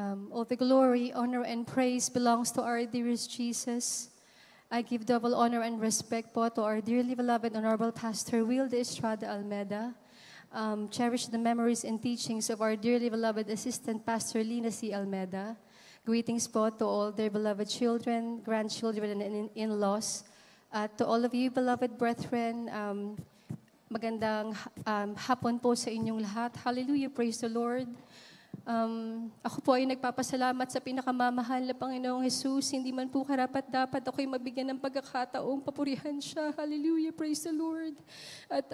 All the glory, honor, and praise belongs to our dearest Jesus. I give double honor and respect po to our dearly beloved Honorable Pastor Will de Estrada Almeda. Cherish the memories and teachings of our dearly beloved Assistant Pastor Lina C. Almeda. Greetings po to all their beloved children, grandchildren, and in-laws. To all of you, beloved brethren, magandang hapon po sa inyong lahat. Hallelujah, praise the Lord. Ako po ay nagpapasalamat sa pinakamamahal na Panginoong Jesus. Hindi man po karapat-dapat ako'y mabigyan ng pagkakataong papurihan siya. Hallelujah, praise the Lord. At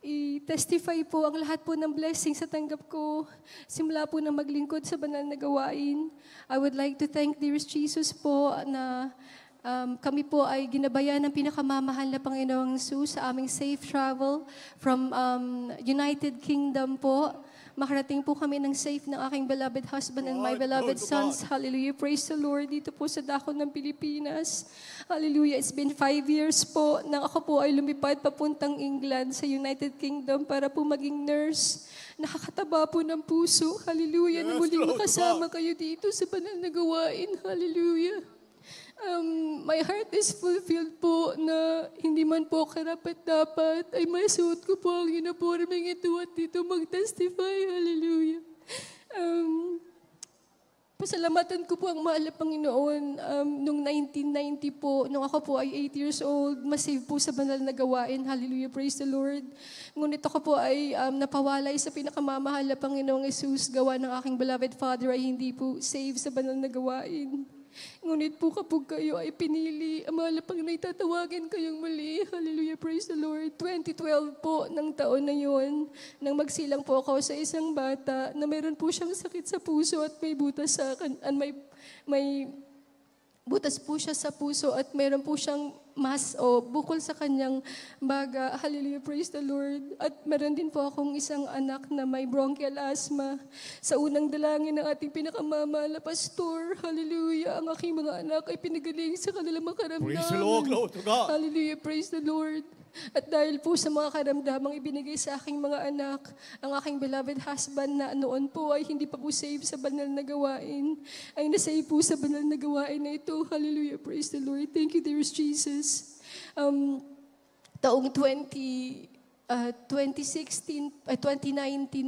i-testify po ang lahat po ng blessings sa tanggap ko. Simula po na maglingkod sa banal na gawain. I would like to thank dearest Jesus po na kami po ay ginabayan ng pinakamamahal na Panginoong Jesus sa aming safe travel from United Kingdom po. Makarating po kami ng safe ng aking beloved husband and my beloved sons. Hallelujah. Praise the Lord. Dito po sa dako ng Pilipinas. Hallelujah. It's been 5 years po nang ako po ay lumipad papuntang England sa United Kingdom para po maging nurse. Nakakataba po ng puso. Hallelujah. Na muling makasama kayo dito sa banal na gawain. Hallelujah. My heart is fulfilled po na hindi man po karapat-dapat ay masuot ko po ang uniforming ito at dito mag-testify. Hallelujah. Pasalamatan ko po ang mahal na Panginoon. Noong 1990 po, nung ako po ay 8 years old, masave po sa banal na gawain. Hallelujah, praise the Lord. Ngunit ako po ay napawalay sa pinakamamahal na Panginoong Jesus. Gawa ng aking beloved Father ay hindi po save sa banal na gawain. Ngunit po kapag kayo ay pinili, ang mahal na Panginoon ay tatawagin kayong muli. Hallelujah, praise the Lord. 2012 po ng taon na yon, nang magsilang po ako sa isang bata na meron po siyang sakit sa puso at may butas sa may butas po siya sa puso at meron po siyang mas o bukol sa kanyang baga. Hallelujah, praise the Lord. At meron din po akong isang anak na may bronchial asthma. Sa unang dalangin ng ating pinakamamahal na pastor, hallelujah, ang aking mga anak ay pinagaling sa kanilang mga karamdaman. Praise the Lord, glory to God. Hallelujah, praise the Lord. At dahil po sa mga karamdamang ibinigay sa aking mga anak, ang aking beloved husband na noon po ay hindi pa po save sa banal na gawain, ay nasave po sa banal na gawain na ito. Hallelujah, praise the Lord. Thank you, dearest Jesus. Taong 2019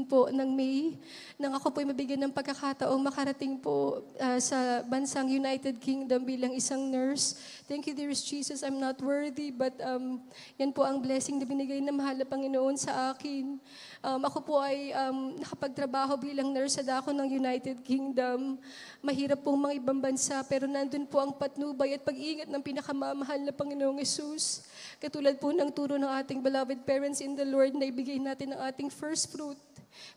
po ng May, nang ako po ay mabigyan ng pagkakataong makarating po sa bansang United Kingdom bilang isang nurse. Thank you, dearest Jesus. I'm not worthy, but yan po ang blessing na binigay ng mahal na Panginoon sa akin. Ako po ay nakapagtrabaho bilang nurse sa dako ng United Kingdom. Mahirap pong mga ibang bansa, pero nandun po ang patnubay at pag-iingat ng pinakamamahal na Panginoong Jesus. Katulad po ng turo ng ating beloved parents in the Lord na ibigay natin ang ating first fruit.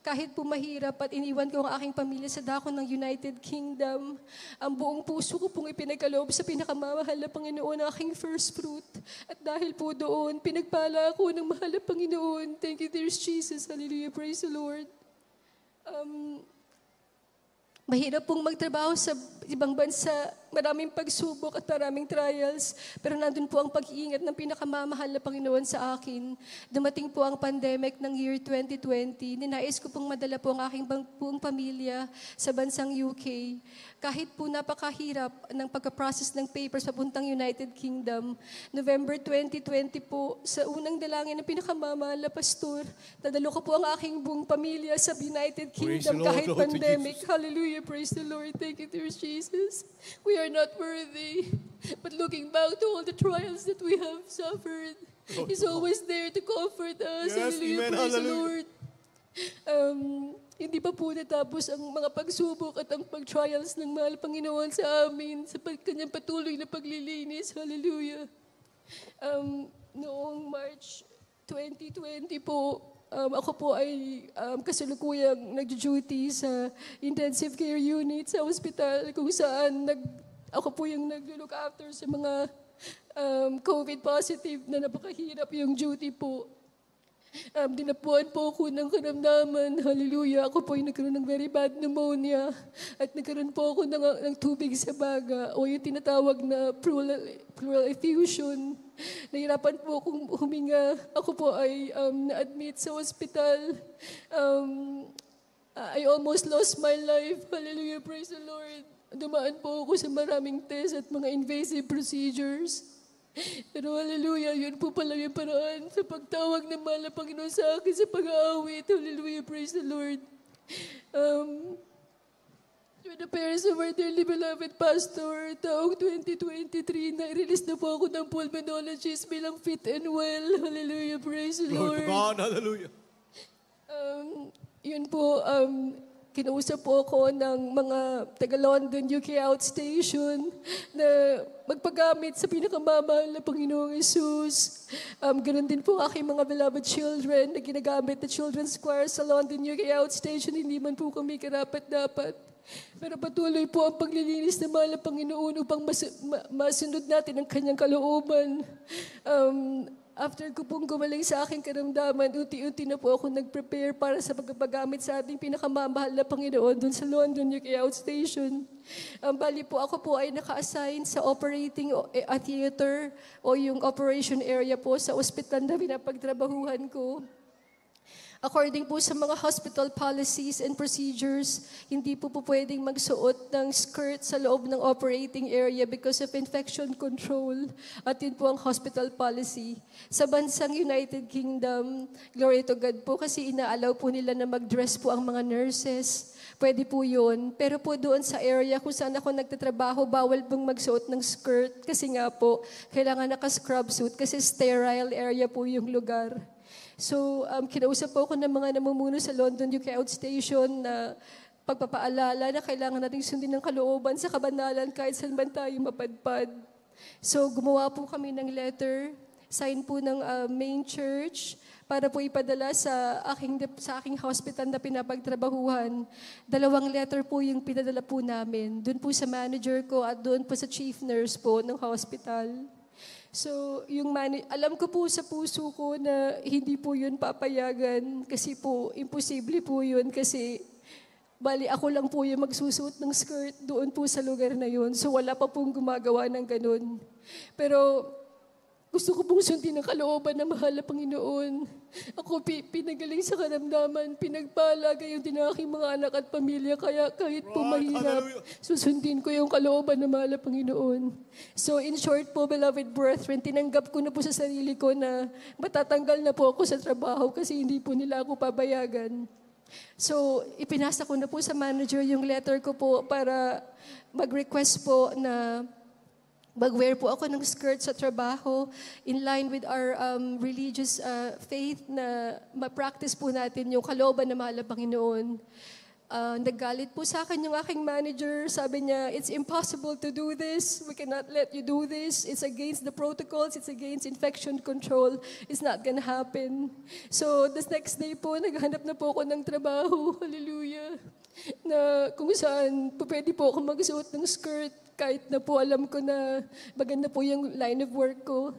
Kahit po mahirap at iniwan ko ang aking pamilya sa dako ng United Kingdom, ang buong puso ko pong ipinagkaloob sa pinakamamahal na Panginoon ang aking first fruit. At dahil po doon, pinagpala ako ng mahal na Panginoon. Thank you, dearest Jesus. Hallelujah, praise the Lord. Mahirap pong magtrabaho sa ibang bansa, maraming pagsubok at maraming trials, pero nandun po ang pag-iingat ng pinakamamahal na Panginoon sa akin. Dumating po ang pandemic ng year 2020, ninais ko pong madala po ang aking buong pamilya sa bansang UK. Kahit po napakahirap ng pagka-process ng papers papuntang United Kingdom, November 2020 po, sa unang dalangin ng pinakamamahal na pastor, nadalo ko po ang aking buong pamilya sa United Kingdom kahit pandemic. Hallelujah. Praise the Lord. Thank you, dear Jesus. We are not worthy. But looking back to all the trials that we have suffered, He's always there to comfort us. Yes, Hallelujah. amen, Praise the hallelujah. Lord. Hindi pa po natapos ang mga pagsubok at ang pag-trials ng mahal Panginoon sa amin sa kanyang patuloy na paglilinis. Hallelujah. Noong March 2020 po, ako po ay kasalukuyang nag-duty sa intensive care unit sa hospital kung saan ako po yung nag-look after sa mga COVID positive na napakahirap yung duty po. Dinapuan po ako ng karamdaman. Hallelujah. Ako po ay nagkaroon ng very bad pneumonia at nagkaroon po ako ng tubig sa baga o yung tinatawag na pleural effusion. Nahirapan po akong huminga. Ako po ay na-admit sa hospital. I almost lost my life. Hallelujah, praise the Lord. Dumaan po ako sa maraming test at mga invasive procedures. Pero hallelujah, yun po pala yung paraan sa pagtawag ng mahal na Panginoon sa akin sa pag-aawit. Hallelujah, praise the Lord. With the prayers of our dearly beloved pastor, taong 2023, na-release na po ako ng pulmonologist bilang fit and well. Hallelujah, praise the Lord. Lord God, hallelujah. Yun po, kinausap po ako ng mga taga-London UK outstation na magpagamit sa pinakamamahal na Panginoong Yesus. Ganun din po aking mga beloved children na ginagamit na children's choir sa London UK outstation. Hindi man po kami karapat-dapat. Pero patuloy po ang paglilinis ng mahal na Panginoon upang masunod natin ang kanyang kalooban. After ko pong gumaling sa aking karamdaman, unti-unti na po ako nag-prepare para sa pagpapagamit sa ating pinakamamahal na Panginoon dun sa London UK outstation. Bali po ako po ay naka-assign sa operating theater o yung operation area po sa ospital na pinapagtrabahuhan ko. According po sa mga hospital policies and procedures, hindi po pwedeng magsuot ng skirt sa loob ng operating area because of infection control. At yun po ang hospital policy. Sa bansang United Kingdom, glory to God po, kasi inaalaw po nila na mag-dress po ang mga nurses. Pwede po yun. Pero po doon sa area kung saan ako nagtatrabaho, bawal pong magsuot ng skirt kasi nga po, kailangan naka-scrub suit kasi sterile area po yung lugar. So, kinausap po ako ng mga namumuno sa London UK outstation na pagpapaalala na kailangan nating sundin ng kalooban sa kabanalan kahit saan man tayo mapadpad. So, gumawa po kami ng letter, sign po ng main church para po ipadala sa aking hospital na pinapagtrabahuhan. 2 letter po yung pinadala po namin. Doon po sa manager ko at doon po sa chief nurse po ng hospital. So, alam ko po sa puso ko na hindi po yun papayagan kasi po, imposible po yun kasi bali ako lang po yung magsusuot ng skirt doon po sa lugar na yun. So, wala pa pong gumagawa ng ganun. Pero, gusto ko pong sundin ang kalooban ng mahal na Panginoon. Ako pinagaling sa karamdaman, pinagpala, gayon din ang aking mga anak at pamilya, kaya kahit po mahirap, susundin ko yung kalooban ng mahal na Panginoon. So in short po, beloved brethren, tinanggap ko na po sa sarili ko na matatanggal na po ako sa trabaho kasi hindi po nila ako pabayagan. So ipinasa ko na po sa manager yung letter ko po para mag-request po na mag-wear po ako ng skirt sa trabaho in line with our religious faith na ma-practice po natin yung kalooban na mahal na Panginoon. Naggalit po sa akin yung aking manager. Sabi niya, it's impossible to do this. We cannot let you do this. It's against the protocols. It's against infection control. It's not gonna happen. So, the next day po, naghanap na po ako ng trabaho. Hallelujah. Na kung saan pwede po ako magsuot ng skirt kahit na po alam ko na maganda po yung line of work ko.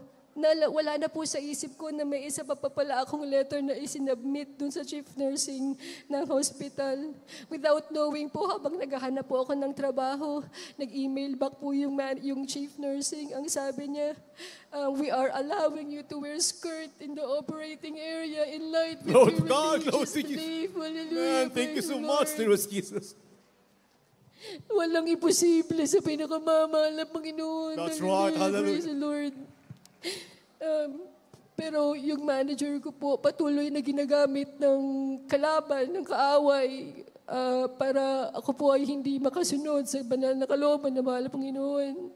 Wala na po sa isip ko na may isa pa pala akong letter na isinubmit dun sa chief nursing ng hospital. Without knowing po, habang naghahanap po ako ng trabaho, nag-email back po yung chief nursing. Ang sabi niya, we are allowing you to wear skirt in the operating area in light with Lord your God, religious Lord, belief. Man, Hallelujah. thank you Praise so the much, Lord. dear Jesus. Walang imposible sa pinakamamahal na Panginoon. That's right. Hallelujah. Praise the Lord. Pero yung manager ko po, patuloy na ginagamit ng kalaban, ng kaaway, para ako po ay hindi makasunod sa banal na kalooban na mahal na Panginoon.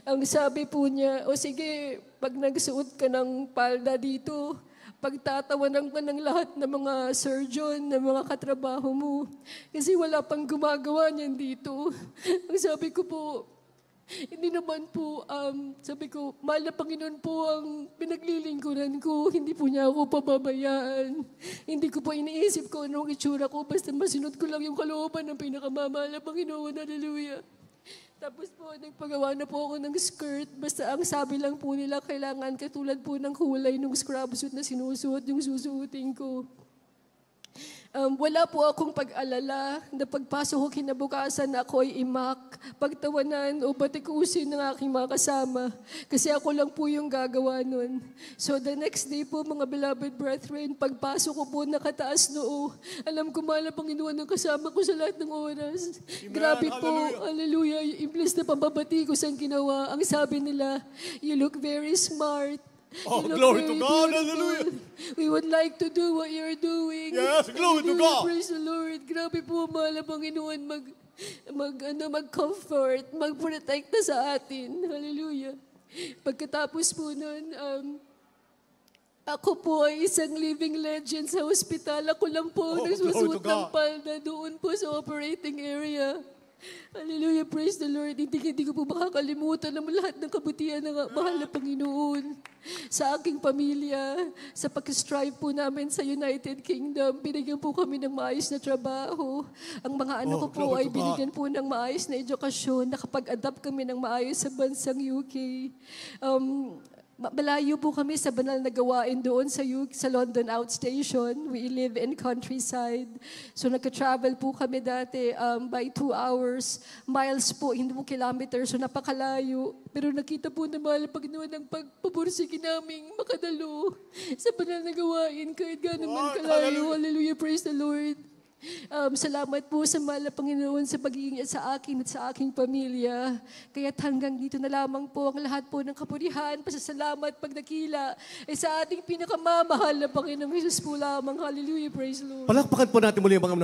Ang sabi po niya, o sige, pag nagsuot ka ng palda dito, pagtatawanan ka ng lahat ng mga surgeon, ng mga katrabaho mo. Kasi wala pang gumagawa niyan dito. Ang sabi ko po, hindi naman po, sabi ko, mahal na Panginoon po ang pinaglilingkuran ko. Hindi po niya ako pababayaan. Hindi ko po iniisip ko anong itsura ko. Basta masunod ko lang yung kalooban ng pinakamamahal na Panginoon. Hallelujah. Tapos po, nagpagawa na po ako ng skirt. Basta ang sabi lang po nila, kailangan katulad po ng kulay ng scrub suit na sinusuot yung susuotin ko. Wala po akong pag-alala na pagpasok ko kinabukasan ako ay imak, pagtawanan o batikusin ng aking mga kasama. Kasi ako lang po yung gagawa nun. So the next day po, mga beloved brethren, pagpasok ko po nakataas noo. Alam ko mahal ang Panginoon ang kasama ko sa lahat ng oras. Amen. Grabe po, Hallelujah. hallelujah. Imbes na pambabati ko sa ginawa, ang sabi nila, you look very smart. Oh, You look glory to very God. beautiful. Hallelujah. We would like to do what you're doing. Yes, glory to Hallelujah. God. Praise the Lord. Grabe po, mahal ang Panginoon mag-comfort, mag-protect sa atin. Hallelujah. Pagkatapos po nun, ako po ay isang living legend sa ospital. Ako lang po Oh, nagsusuot glory to God. ng palda doon po sa operating area. Hallelujah, praise the Lord. Hindi ko po makakalimutan ang lahat ng kabutihan ng mahal na Panginoon sa aking pamilya, sa pag-strive po namin sa United Kingdom. Binigyan po kami ng maayos na trabaho. Ang mga anak ko po glory ay to God. binigyan po ng maayos na edukasyon. Nakapag-adapt kami ng maayos sa bansang UK. Malayo po kami sa banal na gawain doon sa London Outstation. We live in countryside. So nagka-travel po kami dati by 2 hours. Miles po, hindi po kilometers. So napakalayo. Pero nakita po na mahal ang Paginoon ang pagpapursige naming makadalo sa banal na gawain kahit gano'n man Lord, kalayo. Hallelujah, praise the Lord. Salamat po sa mahal na Panginoon sa pag-iingat sa akin at sa aking pamilya. Kaya't hanggang dito na lamang po ang lahat po ng kapurihan, pasasalamat, pagdakila ay sa ating pinakamamahal na Panginoong Jesus po lamang. Hallelujah, praise the Lord. Palakpakan po natin muli ang mga